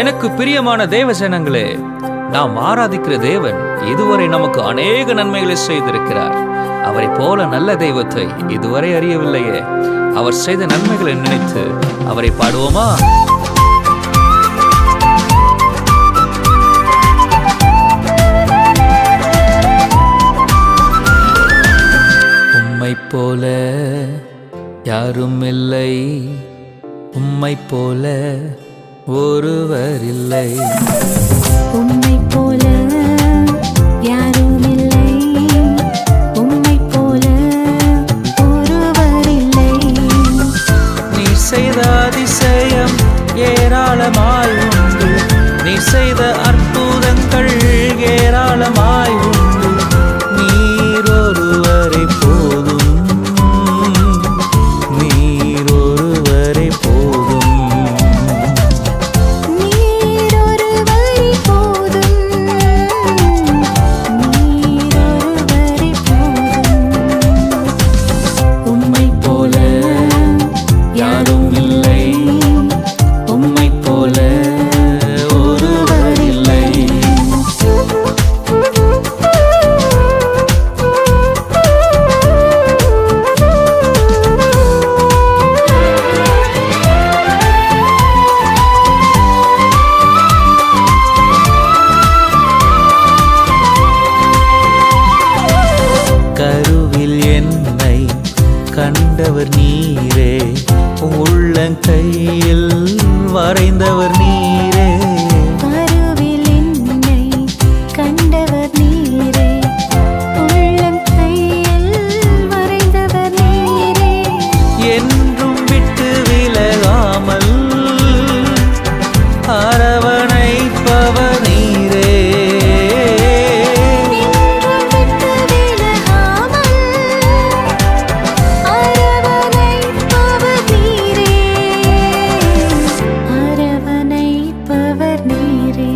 எனக்கு பிரியமான தேவ ஜனங்களே, நாம் ஆராதிக்கிற தேவன் இதுவரை நமக்கு அநேக நன்மைகளை செய்திருக்கிறார். அவரை போல நல்ல தெய்வத்தை இதுவரை அறியவில்லையே. அவர் செய்த நன்மைகளை நினைத்து அவரை பாடுவோமா? உம்மை போல யாரும் இல்லை, உம்மை போல ஒருவர் இல்லை. உம்மை போல யாரும் இல்லை, உம்மை போல ஒருவர் இல்லை. நீ செய்த அதிசயம் ஏராளமாய் உண்டு, நீ செய்த அற்புதங்கள் ஏராளமாய் உண்டு. நீர் ஒருவரை போதும், நீர் ஒருவரை போதும். நீர் ஒருவரை போதும், நீர் ஒருவரை போதும். உம்மை போல யாரும் இல்லை, உம்மை போல ஒருவர் இல்லை. கருவில் என்னை கண்டவர் நீரே, உள்ளங்கையில் வரைந்தவர் நீரே. கருவில் என்னை கண்டவர் நீரே, உள்ளம் கையில் வரைந்தவர் நீரே. என்றும் விட்டு விலகாமல் அரவணைப்பவர் நீரே. என்றும் விட்டு விலகாமல் அரவணைப்பவர் நீரே, அரவணைப்பவர் நீரே.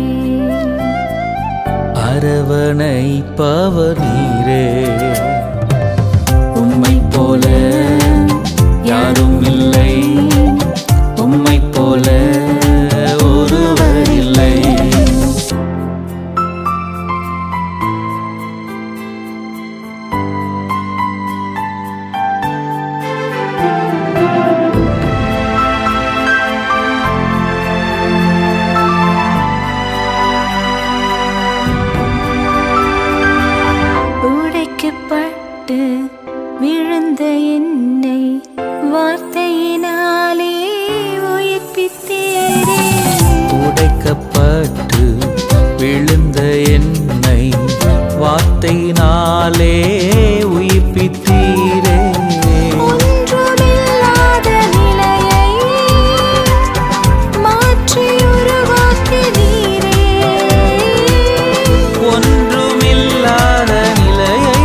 அரவணைப்பவர் நீரே. உம்மை போல யாரும் இல்லை, உம்மை போல ஒருவர் இல்லை. உடைக்கப்பட்டு விழுந்த என்னை வார்த்தையினாலே உயிர்ப்பித்தீரே. உடைக்கப்பட்டு விழுந்த என்னை வார்த்தையினாலே உயிர்ப்பித்தீரே. ஒன்றுமில்லாத நிலையை மாற்றி உருவாக்கினீரே. ஒன்றுமில்லாத நிலையை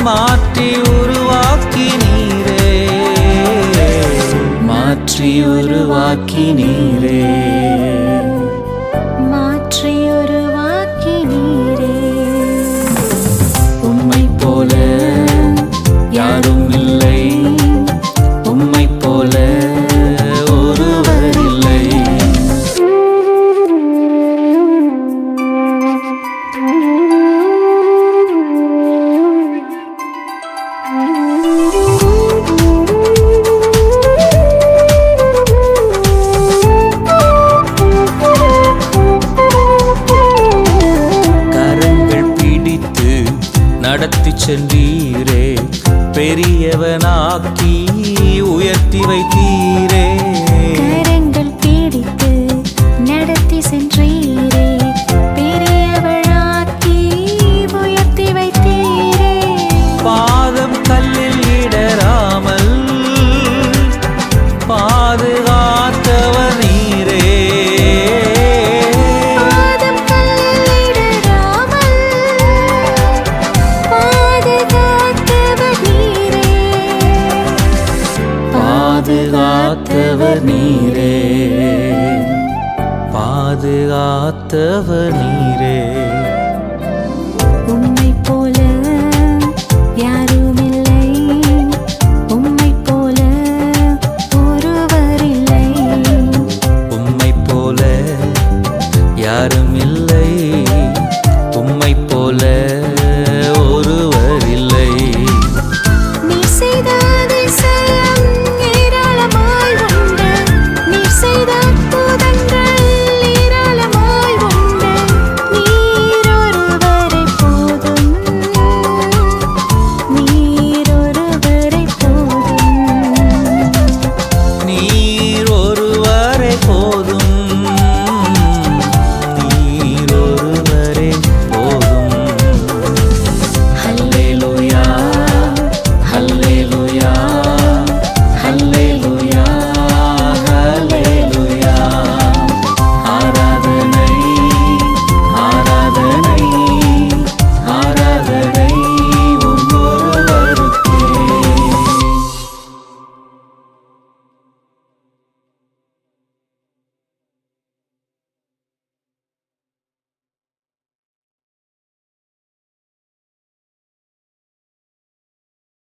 மாற்றி உருவாக்கினீரே, மாற்றி உருவாக்கினீரே. மாற்றி உருவாக்கினீரே. உம்மை போல யாரும் இல்லை, உம்மை போல ஒருவர் இல்லை. கரங்கள் பிடித்து நடத்தி சென்றீரே, பெரியவனாக்கி உயர்த்தி வைத்தீரே. கரங்கள் பிடித்து நடத்தி சென்றீரே, பெரியவளாக்கி உயர்த்தி வைத்தீரே. பாதம் கல்லில் இடராமல் பாதுகாத்தவர் நீரே. பாதம் கல்லில் இடராமல் பாதுகாத்தவர் நீரே, பாதுகாத்தவர் நீரே, பாதுகாத்தவர் நீரே.